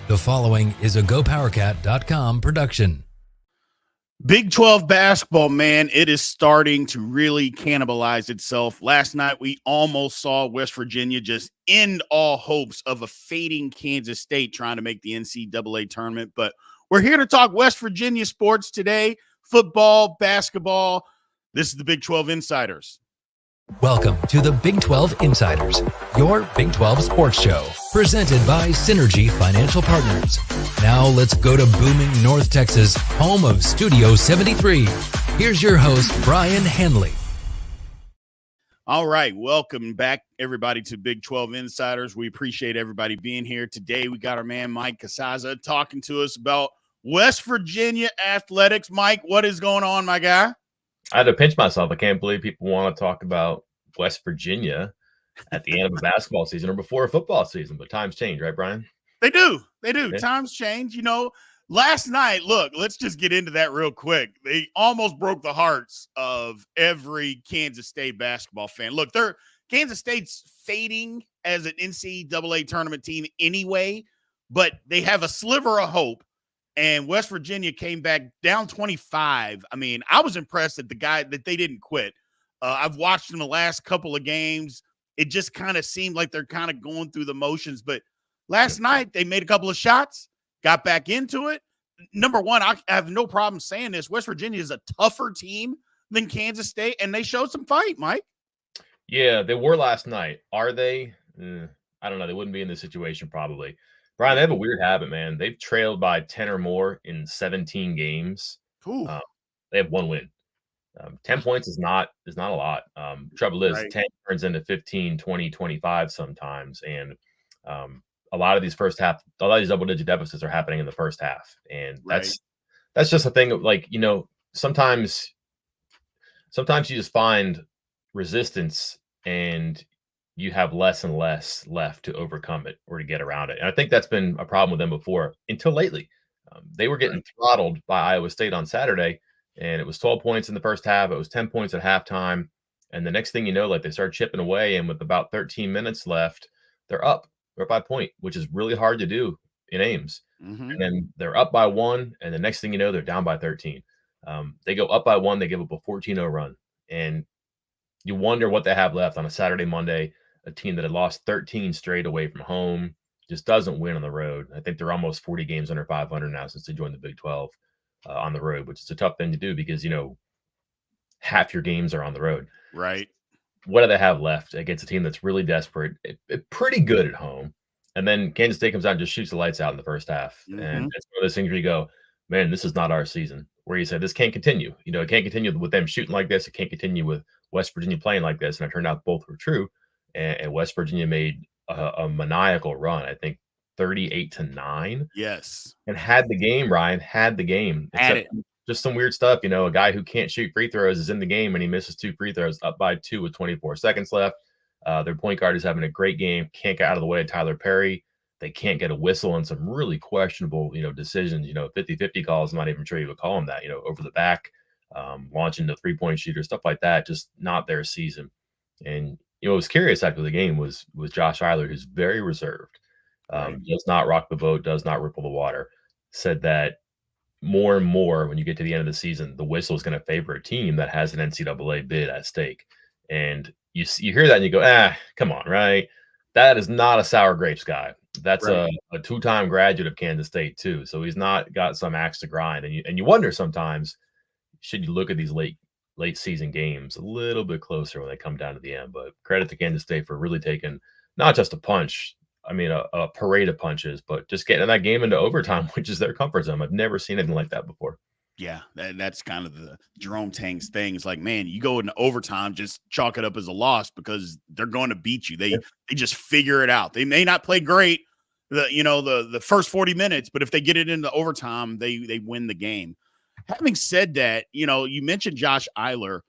The following is a GoPowercat.com production. Big 12 basketball, man, it is starting to really cannibalize itself. Last night, we almost saw West Virginia just end all hopes of a fading Kansas State trying to make the NCAA tournament. But we're here to talk West Virginia sports today, football, basketball. This is the Big 12 Insiders. Welcome to the Big 12 Insiders, your Big 12 sports show, presented by Synergy Financial Partners. Now let's go to booming North Texas, home of Studio 73. Here's your host, Brien Hanley. All right, welcome back, everybody, to Big 12 Insiders. We appreciate everybody being here. Today, we got our man, Mike Casazza, talking to us about West Virginia athletics. Mike, what is going on, my guy? I had to pinch myself. I can't believe people want to talk about West Virginia at the end of a basketball season or before a football season, but times change, right, Brian? They do. They do. Yeah. Times change. You know, last night, look, let's just get into that real quick. They almost broke the hearts of every Kansas State basketball fan. Look, Kansas State's fading as an NCAA tournament team anyway, but they have a sliver of hope. And West Virginia came back down 25. I mean, I was impressed that they didn't quit. I've watched them the last couple of games. It just kind of seemed like they're kind of going through the motions. But last night, they made a couple of shots, got back into it. Number one, I have no problem saying this. West Virginia is a tougher team than Kansas State, and they showed some fight, Mike. Yeah, they were last night. Are they? I don't know. They wouldn't be in this situation probably. Brian, they have a weird habit, man. They've trailed by 10 or more in 17 games. They have one win. 10 points is not a lot. Trouble is, Right. 10 turns into 15, 20, 25 sometimes. And a lot of these double-digit deficits are happening in the first half. And that's just a thing of, like, you know, sometimes you just find resistance and you have less and less left to overcome it or to get around it. And I think that's been a problem with them before until lately. They were getting throttled by Iowa State on Saturday, and it was 12 points in the first half. It was 10 points at halftime. And the next thing you know, like, they start chipping away, and with about 13 minutes left, they're up by a point, which is really hard to do in Ames. Mm-hmm. And then they're up by one, and the next thing you know, they're down by 13. They go up by one, they give up a 14-0 run. And you wonder what they have left on a Saturday, Monday. A team that had lost 13 straight away from home, just doesn't win on the road. I think they're almost 40 games under 500 now since they joined the Big 12 on the road, which is a tough thing to do because, you know, half your games are on the road. Right. What do they have left against a team that's really desperate, pretty good at home? And then Kansas State comes out and just shoots the lights out in the first half. Mm-hmm. And it's one of those things where you go, man, this is not our season. Where you said, this can't continue. You know, it can't continue with them shooting like this. It can't continue with West Virginia playing like this. And it turned out both were true. And West Virginia made a maniacal run, I think 38-9. Yes. And had the game, Ryan, had the game. Just some weird stuff. You know, a guy who can't shoot free throws is in the game and he misses 2 free throws, up by 2 with 24 seconds left. Their point guard is having a great game. Can't get out of the way of Tyler Perry. They can't get a whistle on some really questionable, you know, decisions. You know, 50-50 calls. I'm not even sure you would call them that. You know, over the back, launching the 3-point shooter, stuff like that. Just not their season. And you know, what was curious after the game was Josh Eiler, who's very reserved, does not rock the boat, does not ripple the water, said that more and more when you get to the end of the season, the whistle is going to favor a team that has an NCAA bid at stake. And you hear that and you go, come on, right? That is not a sour grapes guy. That's a 2-time graduate of Kansas State too. So he's not got some axe to grind. And you wonder sometimes, should you look at these late season games a little bit closer when they come down to the end? But credit to Kansas State for really taking not just a punch, I mean a parade of punches, but just getting that game into overtime, which is their comfort zone. I've never seen anything like that before. Yeah, that's kind of the Jerome Tang's thing. It's like, man, you go into overtime, just chalk it up as a loss because they're going to beat you. They just figure it out. They may not play great, the first 40 minutes, but if they get it into overtime, they win the game. Having said that, you know, you mentioned Josh Eiler.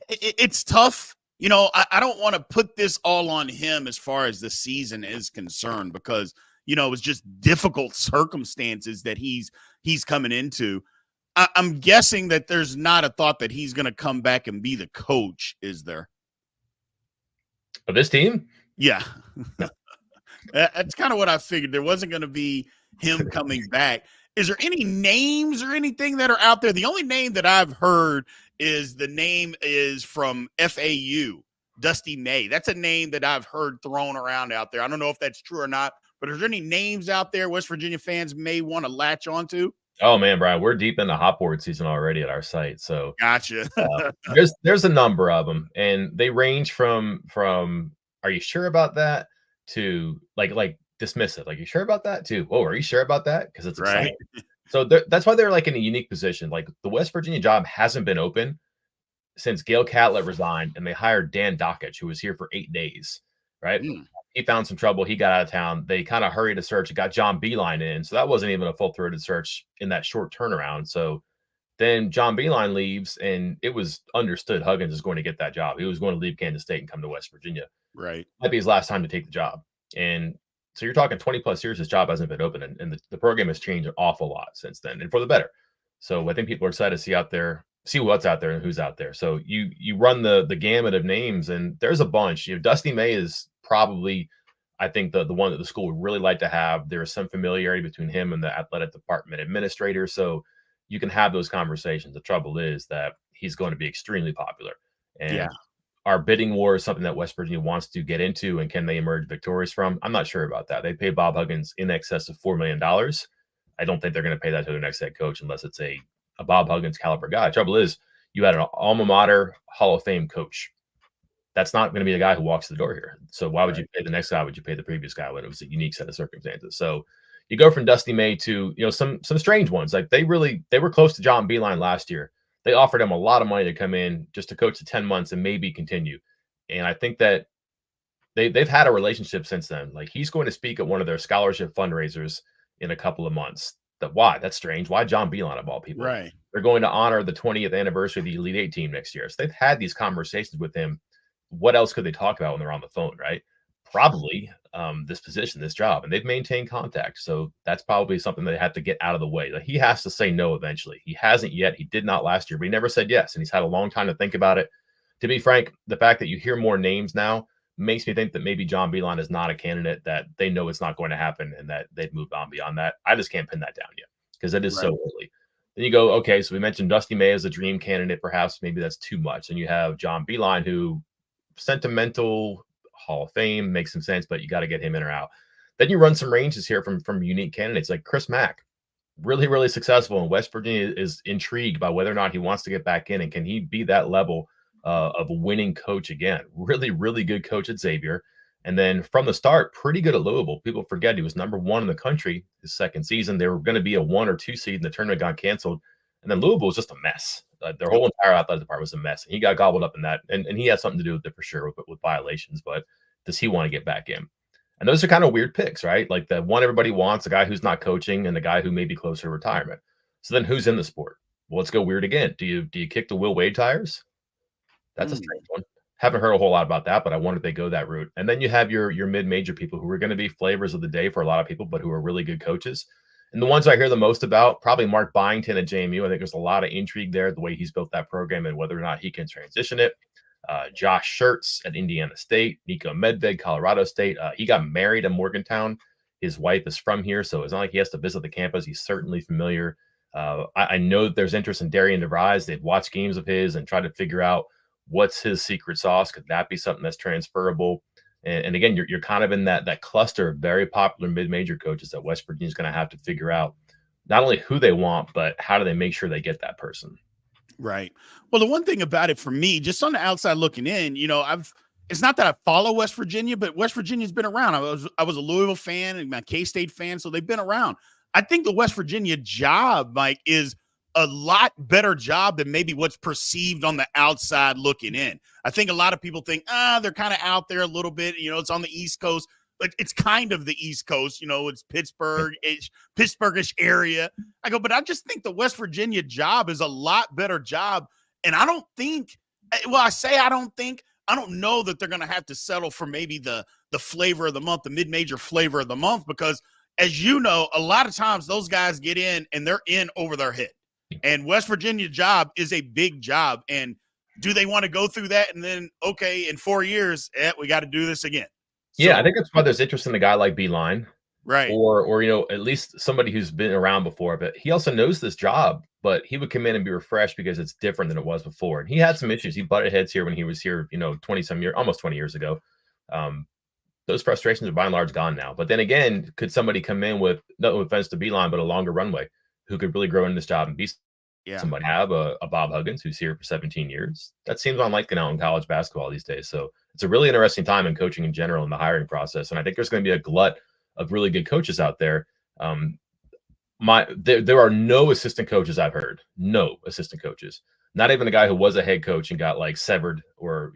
It's tough. You know, I don't want to put this all on him as far as the season is concerned because, you know, it's just difficult circumstances that he's coming into. I'm guessing that there's not a thought that he's going to come back and be the coach, is there? Of this team? Yeah. That's kind of what I figured. There wasn't going to be him coming back. Is there any names or anything that are out there? The only name that I've heard is the name is from FAU, Dusty May. That's a name that I've heard thrown around out there. I don't know if that's true or not, but is there any names out there West Virginia fans may want to latch onto? Oh man, Brian, we're deep in the hot board season already at our site. So Gotcha. there's a number of them, and they range from are you sure about that to like dismiss it. Like, you sure about that too? Oh, are you sure about that? Because it's Right. exciting. So that's why they're like in a unique position. Like, the West Virginia job hasn't been open since Gail Catlett resigned, and they hired Dan Dockich, who was here for 8 days. Right. He found some trouble. He got out of town. They kind of hurried a search and got John Beeline in. So that wasn't even a full-throated search in that short turnaround. So then John Beeline leaves, and it was understood Huggins is going to get that job. He was going to leave Kansas State and come to West Virginia. Right. Might be his last time to take the job. And so you're talking 20 plus years, his job hasn't been open. And the program has changed an awful lot since then, and for the better. So I think people are excited to see what's out there and who's out there. So you run the gamut of names, and there's a bunch. Dusty May is probably, I think, the one that the school would really like to have. There is some familiarity between him and the athletic department administrator, so you can have those conversations. The trouble is that he's going to be extremely popular, and our bidding war is something that West Virginia wants to get into. And can they emerge victorious from? I'm not sure about that. They paid Bob Huggins in excess of $4 million. I don't think they're going to pay that to their next head coach unless it's a Bob Huggins caliber guy. Trouble is, you had an alma mater Hall of Fame coach. That's not going to be the guy who walks the door here. So why would you pay the next guy? Would you pay the previous guy when it was a unique set of circumstances? So you go from Dusty May to, some strange ones. Like, they were close to John Beeline last year. They offered him a lot of money to come in just to coach the 10 months and maybe continue. And I think that they've had a relationship since then. Like, he's going to speak at one of their scholarship fundraisers in a couple of months. Why? That's strange. Why John Beeline of all people? Right. They're going to honor the 20th anniversary of the Elite Eight team next year. So they've had these conversations with him. What else could they talk about when they're on the phone, right? Probably this position, this job, and they've maintained contact. So that's probably something they have to get out of the way. Like, he has to say no eventually. He hasn't yet. He did not last year, but he never said yes, and he's had a long time to think about it. To be frank, the fact that you hear more names now makes me think that maybe John Beeline is not a candidate, that they know it's not going to happen, and that they've moved on beyond that. I just can't pin that down yet because it is so early. Then you go, okay, so we mentioned Dusty May as a dream candidate. Perhaps maybe that's too much. And you have John Beeline, who sentimental Hall of Fame makes some sense, but you got to get him in or out. Then you run some ranges here from unique candidates like Chris Mack, really, really successful, and West Virginia is intrigued by whether or not he wants to get back in, and can he be that level of a winning coach again? Really, really good coach at Xavier. And then from the start, pretty good at Louisville. People forget he was number 1 in the country his second season. They were going to be a 1 or 2 seed, and the tournament got canceled. And then Louisville was just a mess. Their whole entire athletic department was a mess. And he got gobbled up in that. And he had something to do with it for sure, with violations. But does he want to get back in? And those are kind of weird picks, right? Like, the one everybody wants, the guy who's not coaching, and the guy who may be closer to retirement. So then who's in the sport? Well, let's go weird again. Do you kick the Will Wade tires? That's a strange one. Haven't heard a whole lot about that, but I wonder if they go that route. And then you have your mid-major people who are going to be flavors of the day for a lot of people, but who are really good coaches. And the ones I hear the most about, probably Mark Byington at JMU. I think there's a lot of intrigue there, the way he's built that program and whether or not he can transition it. Josh Schertz at Indiana State, Nico Medved, Colorado State. He got married in Morgantown. His wife is from here, so it's not like he has to visit the campus. He's certainly familiar. I know that there's interest in Darian DeVries. They've watched games of his and tried to figure out what's his secret sauce. Could that be something that's transferable? And again, you're kind of in that cluster of very popular mid-major coaches that West Virginia is going to have to figure out not only who they want, but how do they make sure they get that person. Right. Well, the one thing about it for me, just on the outside looking in, it's not that I follow West Virginia, but West Virginia's been around. I was a Louisville fan and my K-State fan, so they've been around. I think the West Virginia job, Mike, is a lot better job than maybe what's perceived on the outside looking in. I think a lot of people think, they're kind of out there a little bit. It's on the East Coast, but it's kind of the East Coast. It's Pittsburgh-ish area. I go, but I just think the West Virginia job is a lot better job. And I don't know that they're going to have to settle for maybe the flavor of the month, the mid-major flavor of the month, because as you know, a lot of times those guys get in and they're in over their head. And West Virginia job is a big job. And do they want to go through that? And then, okay, in 4 years, we got to do this again. Yeah, I think that's why there's interest in a guy like Beeline, right. or at least somebody who's been around before. But he also knows this job, but he would come in and be refreshed because it's different than it was before. And he had some issues. He butted heads here when he was here, 20 some years, almost 20 years ago. Those frustrations are by and large gone now. But then again, could somebody come in with, no offense to Beeline, but a longer runway, who could really grow in this job and be somebody? Have a Bob Huggins who's here for 17 years. That seems unlikely now in college basketball these days. So it's a really interesting time in coaching in general in the hiring process. And I think there's going to be a glut of really good coaches out there. There are no assistant coaches I've heard. No assistant coaches. Not even a guy who was a head coach and got like severed, or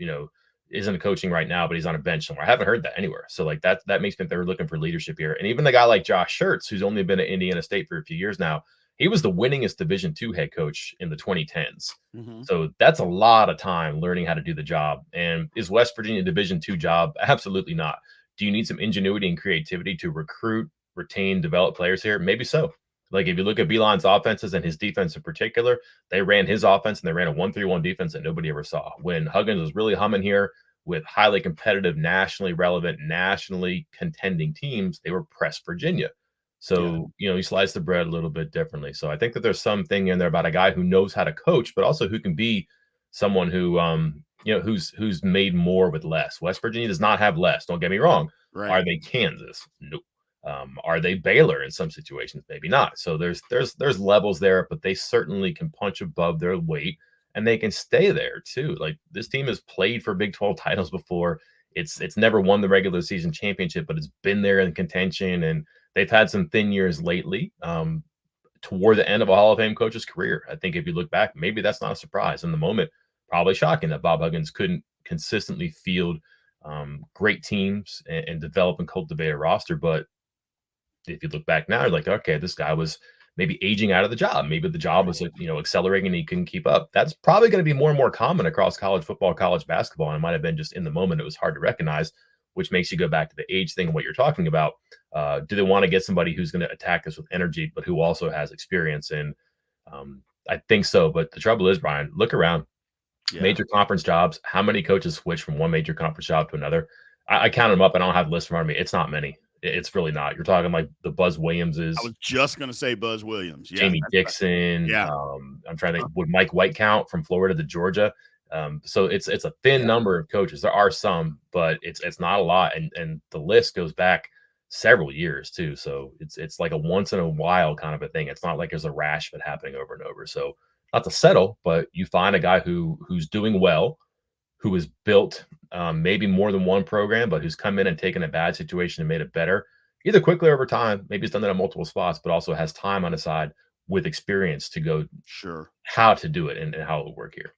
isn't coaching right now, but he's on a bench somewhere. I haven't heard that anywhere. So like that makes me think they're looking for leadership here. And even the guy like Josh Schertz, who's only been at Indiana State for a few years now, he was the winningest Division II head coach in the 2010s. Mm-hmm. So that's a lot of time learning how to do the job. And is West Virginia Division II job? Absolutely not. Do you need some ingenuity and creativity to recruit, retain, develop players here? Maybe so. Like if you look at Beeline's offenses and his defense in particular, they ran his offense and they ran a 1-3-1 defense that nobody ever saw. When Huggins was really humming here with highly competitive, nationally relevant, nationally contending teams, they were pressed Virginia. So, he slices the bread a little bit differently. So I think that there's something in there about a guy who knows how to coach, but also who can be someone who, who's made more with less. West Virginia does not have less. Don't get me wrong. Right. Are they Kansas? Nope. Are they Baylor in some situations? Maybe not. So there's levels there, but they certainly can punch above their weight and they can stay there too. Like this team has played for Big 12 titles before. It's never won the regular season championship, but it's been there in contention, and they've had some thin years lately. Toward the end of a Hall of Fame coach's career, I think if you look back, maybe that's not a surprise. In the moment, probably shocking that Bob Huggins couldn't consistently field great teams and develop and cultivate a roster. But if you look back now, you're like, okay, this guy was maybe aging out of the job. Maybe the job was, accelerating and he couldn't keep up. That's probably going to be more and more common across college football, college basketball. And it might have been just in the moment, it was hard to recognize, which makes you go back to the age thing and what you're talking about. Do they want to get somebody who's going to attack us with energy, but who also has experience? And I think so. But the trouble is, Brien, look around. Major conference jobs. How many coaches switch from one major conference job to another? I count them up. I don't have the list in front of me. It's not many. It's really not. You're talking like the Buzz Williamses. I was just going to say Buzz Williams. Jamie Dixon. Right. Yeah. I'm trying to think. Would Mike White count from Florida to Georgia? So it's a thin number of coaches. There are some, but it's not a lot. And the list goes back several years too. So it's like a once in a while kind of a thing. It's not like there's a rash of it happening over and over. So not to settle, but you find a guy who's doing well, who has built maybe more than one program, but who's come in and taken a bad situation and made it better, either quickly or over time. Maybe he's done that in multiple spots, but also has time on his side with experience to go how to do it and how it will work here.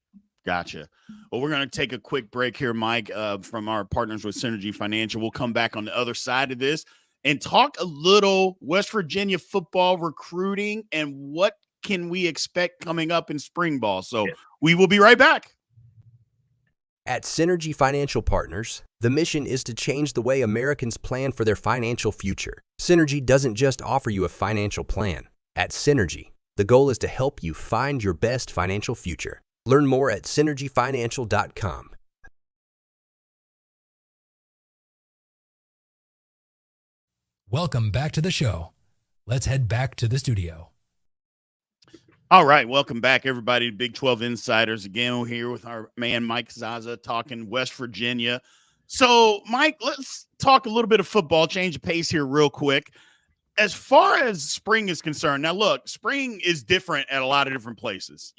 Gotcha. Well, we're going to take a quick break here, Mike, from our partners with Synergy Financial. We'll come back on the other side of this and talk a little West Virginia football recruiting and what can we expect coming up in spring ball. So we will be right back. At Synergy Financial Partners, the mission is to change the way Americans plan for their financial future. Synergy doesn't just offer you a financial plan. At Synergy, the goal is to help you find your best financial future. Learn more at synergyfinancial.com. Welcome back to the show. Let's head back to the studio. All right, welcome back, everybody, to Big 12 Insiders. Again, we're here with our man, Mike Casazza, talking West Virginia. So, Mike, let's talk a little bit of football, change the pace here real quick. As far as spring is concerned, now, look, spring is different at a lot of different places.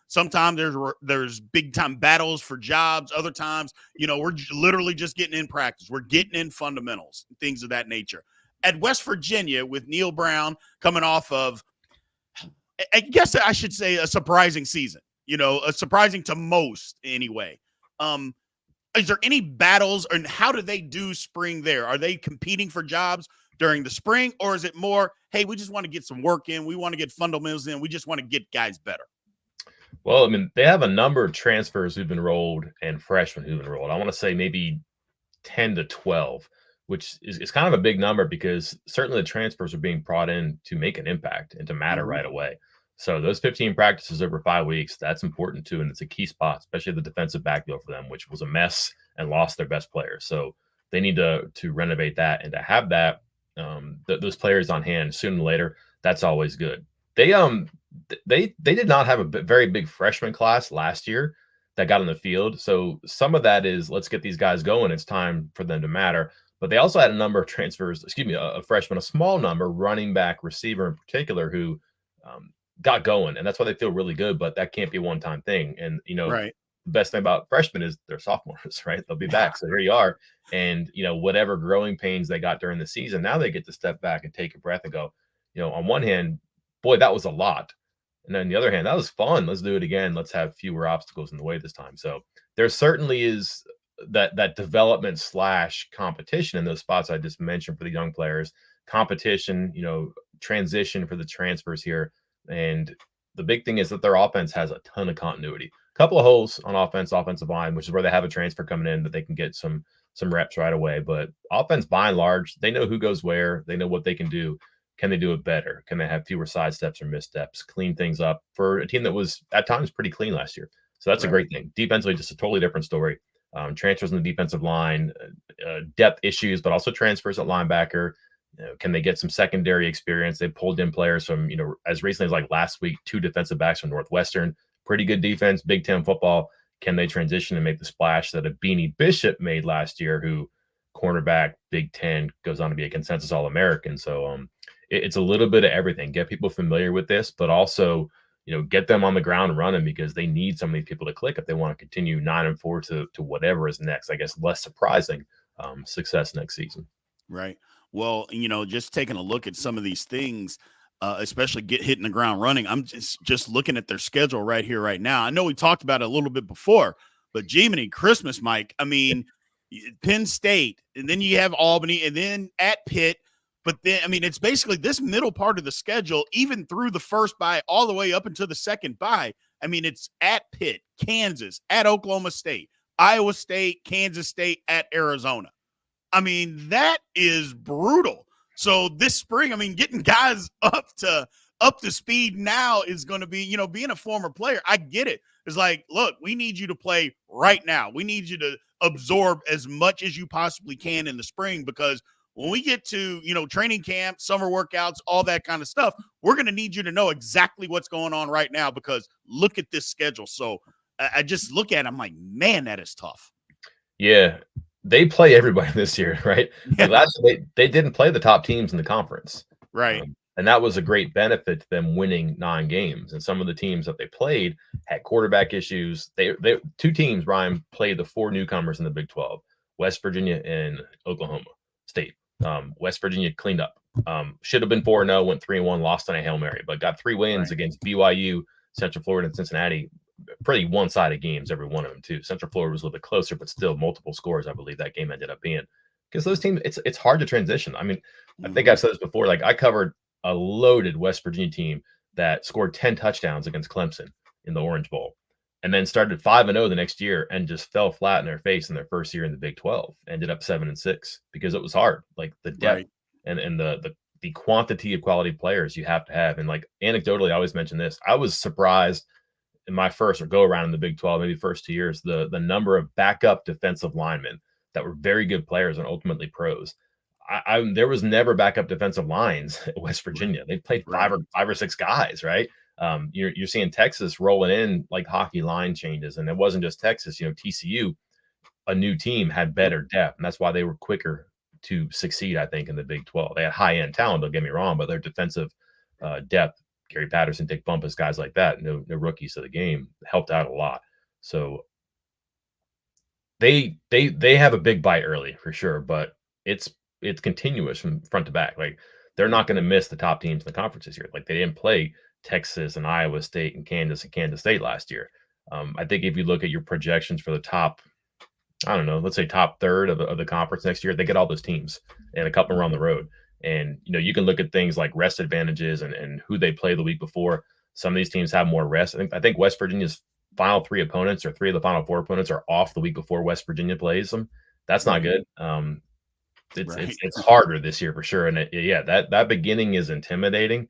Sometimes there's big-time battles for jobs. Other times, we're literally just getting in practice. We're getting in fundamentals, things of that nature. At West Virginia, with Neil Brown coming off of, I guess I should say, a surprising season, surprising to most anyway. Is there any battles, and how do they do spring there? Are they competing for jobs during the spring, or is it more, hey, we just want to get some work in, we want to get fundamentals in, we just want to get guys better? Well, I mean, they have a number of transfers who've been enrolled and freshmen who've been enrolled. I want to say maybe 10 to 12. Which is kind of a big number because certainly the transfers are being brought in to make an impact and to matter right away. So those 15 practices over 5 weeks, that's important too. And it's a key spot, especially the defensive backfield for them, which was a mess and lost their best players. So they need to renovate that, and to have that those players on hand sooner or later. That's always good. They did not have a very big freshman class last year that got on the field. So some of that is, let's get these guys going. It's time for them to matter. But they also had a number of transfers, a freshman, a small number, running back, receiver in particular, who got going. And that's why they feel really good. But that can't be a one-time thing. And, Right. the best thing about freshmen is they're sophomores, right? They'll be back. So here you are. And, whatever growing pains they got during the season, now they get to step back and take a breath and go, on one hand, boy, that was a lot. And then on the other hand, that was fun. Let's do it again. Let's have fewer obstacles in the way this time. So there certainly is that development / competition in those spots I just mentioned for the young players. Competition, transition for the transfers here. And the big thing is that their offense has a ton of continuity. A couple of holes on offensive line, which is where they have a transfer coming in that they can get some reps right away. But offense, by and large, they know who goes where. They know what they can do. Can they do it better? Can they have fewer side steps or missteps? Clean things up for a team that was at times pretty clean last year. So that's a great thing. Defensively, just a totally different story. Transfers in the defensive line, depth issues, but also transfers at linebacker. Can they get some secondary experience? They pulled in players from, as recently as like last week, 2 defensive backs from Northwestern. Pretty good defense, Big Ten football. Can they transition and make the splash that a Beanie Bishop made last year, who cornerback, Big Ten, goes on to be a consensus All-American? So it's a little bit of everything. Get people familiar with this, but also, get them on the ground running, because they need some of these people to click if they want to continue 9-4 to whatever is next. I guess less surprising success next season. Right. Well, just taking a look at some of these things, especially hitting the ground running. I'm just looking at their schedule right here, right now. I know we talked about it a little bit before, but Jiminy Christmas, Mike. I mean, Penn State, and then you have Albany, and then at Pitt. But then, I mean, it's basically this middle part of the schedule, even through the first bye, all the way up until the second bye. I mean, it's at Pitt, Kansas, at Oklahoma State, Iowa State, Kansas State, at Arizona. I mean, that is brutal. So this spring, I mean, getting guys up to speed now is going to be, being a former player, I get it. It's like, look, we need you to play right now. We need you to absorb as much as you possibly can in the spring, because when we get to, training camp, summer workouts, all that kind of stuff, we're going to need you to know exactly what's going on right now, because look at this schedule. So I just look at it, I'm like, man, that is tough. Yeah. They play everybody this year, right? Yeah. Last year, they didn't play the top teams in the conference. Right. And that was a great benefit to them winning 9 games. And some of the teams that they played had quarterback issues. They 2 teams, Brien, played the 4 newcomers in the Big 12, West Virginia and Oklahoma State. West Virginia cleaned up. Should have been 4-0, went 3-1, lost on a Hail Mary, but got 3 wins against BYU, Central Florida, and Cincinnati. Pretty one-sided games, every one of them, too. Central Florida was a little bit closer, but still multiple scores, I believe that game ended up being. Because those teams, it's hard to transition. I mean, I think I've said this before. Like, I covered a loaded West Virginia team that scored 10 touchdowns against Clemson in the Orange Bowl, and then started 5-0 the next year and just fell flat in their face in their first year in the Big 12. Ended up 7-6 because it was hard. Like, the depth and the quantity of quality players you have to have. And, like, anecdotally, I always mention this. I was surprised in my first go around in the Big 12, maybe first 2 years, the number of backup defensive linemen that were very good players and ultimately pros. There was never backup defensive lines at West Virginia. They played 5 or 6 guys, right? You're seeing Texas rolling in like hockey line changes, and it wasn't just Texas. TCU, a new team, had better depth, and that's why they were quicker to succeed, I think, in the Big 12. They had high-end talent, don't get me wrong, but their defensive depth, Gary Patterson, Dick Bumpus, guys like that, no rookies to the game, helped out a lot. So they have a big bite early for sure, but it's continuous from front to back. Like, they're not going to miss the top teams in the conference this year. Like, they didn't play Texas and Iowa State and Kansas State last year. I think if you look at your projections for the top, I don't know, let's say top third of the conference next year, they get all those teams and a couple around the road. And, you can look at things like rest advantages and who they play the week before. Some of these teams have more rest. I think West Virginia's final 3 opponents, or 3 of the final 4 opponents, are off the week before West Virginia plays them. That's not good. It's harder this year for sure. And that beginning is intimidating.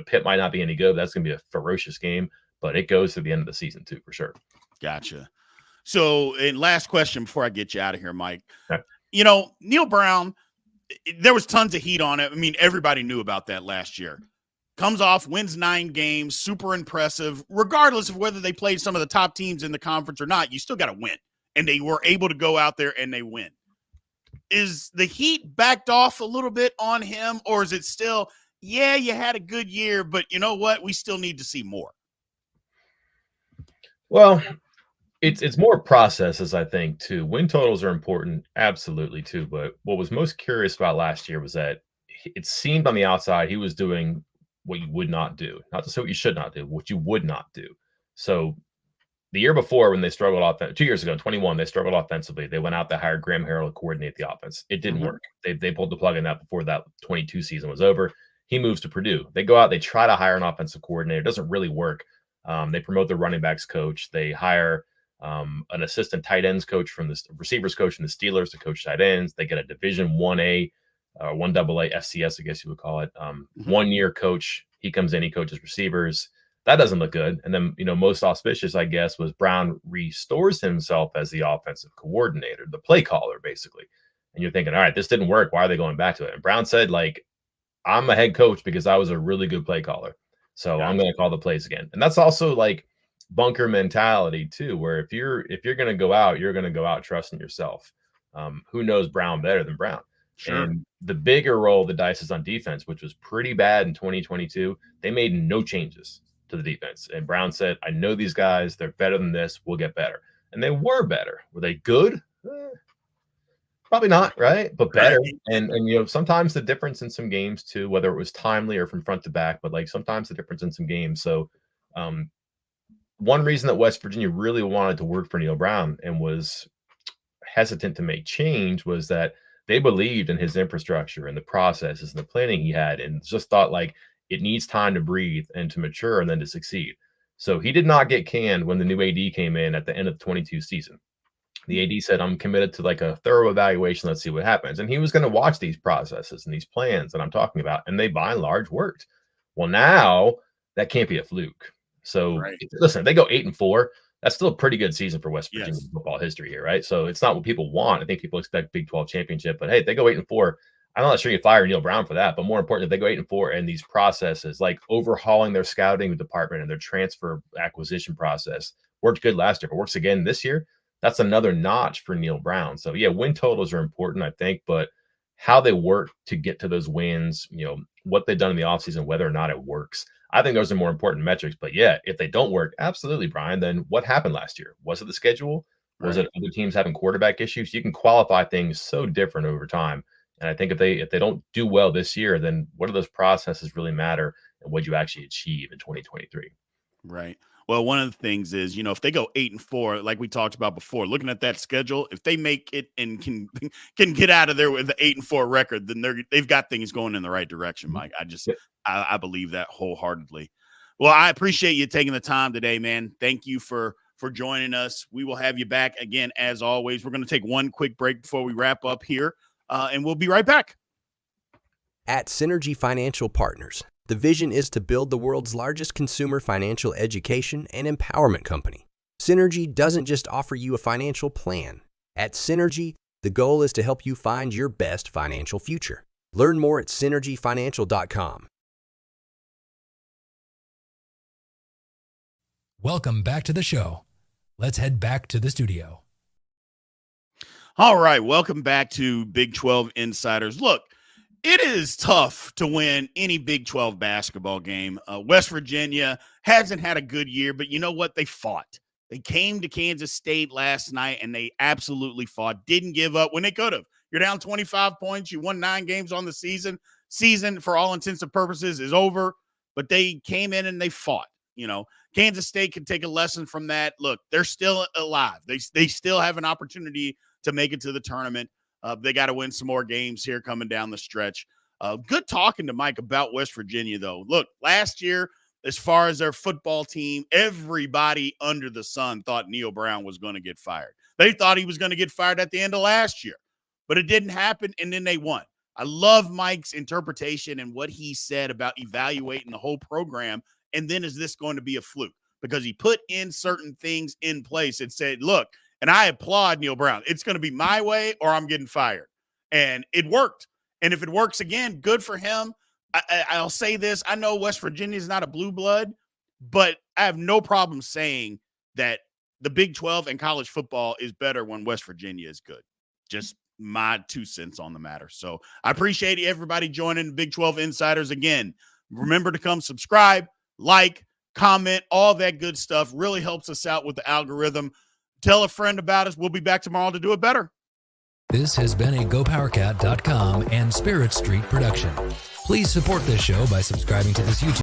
Pitt might not be any good. But that's going to be a ferocious game, but it goes to the end of the season too, for sure. Gotcha. So, and last question before I get you out of here, Mike. Okay. Neil Brown, there was tons of heat on it. I mean, everybody knew about that last year. Comes off, wins 9 games, super impressive. Regardless of whether they played some of the top teams in the conference or not, you still got to win. And they were able to go out there and they win. Is the heat backed off a little bit on him, or is it still, yeah, you had a good year, but you know what? We still need to see more. Well, it's more processes, I think, too. Win totals are important, absolutely, too. But what was most curious about last year was that it seemed on the outside he was doing what you would not do. Not to say what you should not do, what you would not do. So the year before, when they struggled 2 years ago, in 21, they struggled offensively. They went out to hire Graham Harrell to coordinate the offense. It didn't work. They pulled the plug on that before that 22 season was over. He moves to Purdue. They go out, they try to hire an offensive coordinator. It doesn't really work. They promote the running backs coach. They hire an assistant tight ends coach from the receivers coach from the Steelers to coach tight ends. They get a Division 1A, 1AA FCS, I guess you would call it. 1 year coach. He comes in, he coaches receivers. That doesn't look good. And then, most auspicious, I guess, was Brown restores himself as the offensive coordinator, the play caller, basically. And you're thinking, all right, this didn't work. Why are they going back to it? And Brown said, I'm a head coach because I was a really good play caller. So I'm going to call the plays again. And that's also bunker mentality too, where if you're going to go out, you're going to go out trusting yourself. Who knows Brown better than Brown? Sure. And the bigger roll of the dice is on defense, which was pretty bad in 2022. They made no changes to the defense. And Brown said, I know these guys, they're better than this. We'll get better. And they were better. Were they good? Probably not, right? But better. Right. And sometimes the difference in some games too, whether it was timely or from front to back, but sometimes the difference in some games. So one reason that West Virginia really wanted to work for Neil Brown and was hesitant to make change was that they believed in his infrastructure and the processes and the planning he had, and just thought it needs time to breathe and to mature and then to succeed. So he did not get canned when the new AD came in at the end of the 22 season. The AD said, I'm committed to a thorough evaluation. Let's see what happens. And he was going to watch these processes and these plans that I'm talking about. And they by and large worked. Well, now that can't be a fluke. So listen, if they go 8-4, that's still a pretty good season for West Virginia football history here, right? So it's not what people want. I think people expect Big 12 championship, but hey, if they go 8-4, I'm not sure you fire Neil Brown for that. But more important, if they go 8-4 and these processes, overhauling their scouting department and their transfer acquisition process, worked good last year. If it works again this year, that's another notch for Neil Brown. So yeah, win totals are important, I think, but how they work to get to those wins, what they've done in the offseason, whether or not it works, I think those are more important metrics. But yeah, if they don't work, absolutely, Brian, then what happened last year? Was it the schedule? Was it other teams having quarterback issues? You can qualify things so different over time. And I think if they don't do well this year, then what do those processes really matter, and what you actually achieve in 2023? Right. Well, one of the things is, if they go 8-4, like we talked about before, looking at that schedule, if they make it and can get out of there with the 8-4 record, then they've got things going in the right direction, Mike. I believe that wholeheartedly. Well, I appreciate you taking the time today, man. Thank you for joining us. We will have you back again, as always. We're going to take one quick break before we wrap up here, and we'll be right back. At Synergy Financial Partners, the vision is to build the world's largest consumer financial education and empowerment company. Synergy doesn't just offer you a financial plan. At Synergy, the goal is to help you find your best financial future. Learn more at synergyfinancial.com. Welcome back to the show. Let's head back to the studio. All right, welcome back to Big 12 Insiders. Look, it is tough to win any Big 12 basketball game. West Virginia hasn't had a good year, but you know what? They fought. They came to Kansas State last night, and they absolutely fought. Didn't give up when they could have. You're down 25 points. You won 9 games on the season. Season, for all intents and purposes, is over. But they came in and they fought. Kansas State can take a lesson from that. Look, they're still alive. They still have an opportunity to make it to the tournament. They got to win some more games here coming down the stretch. Good talking to Mike about West Virginia, though. Look, last year, as far as their football team, everybody under the sun thought Neil Brown was going to get fired. They thought he was going to get fired at the end of last year, but it didn't happen, and then they won. I love Mike's interpretation and what he said about evaluating the whole program, and then is this going to be a fluke? Because he put in certain things in place and said, look, And I applaud Neil Brown. It's going to be my way or I'm getting fired. And it worked. And if it works again, good for him. I'll say this. I know West Virginia is not a blue blood, but I have no problem saying that the Big 12 and college football is better when West Virginia is good. Just my 2 cents on the matter. So I appreciate everybody joining the Big 12 Insiders. Again, remember to come subscribe, like, comment, all that good stuff. Really helps us out with the algorithm. Tell a friend about us. We'll be back tomorrow to do it better. This has been a GoPowercat.com and Spirit Street production. Please support this show by subscribing to this YouTube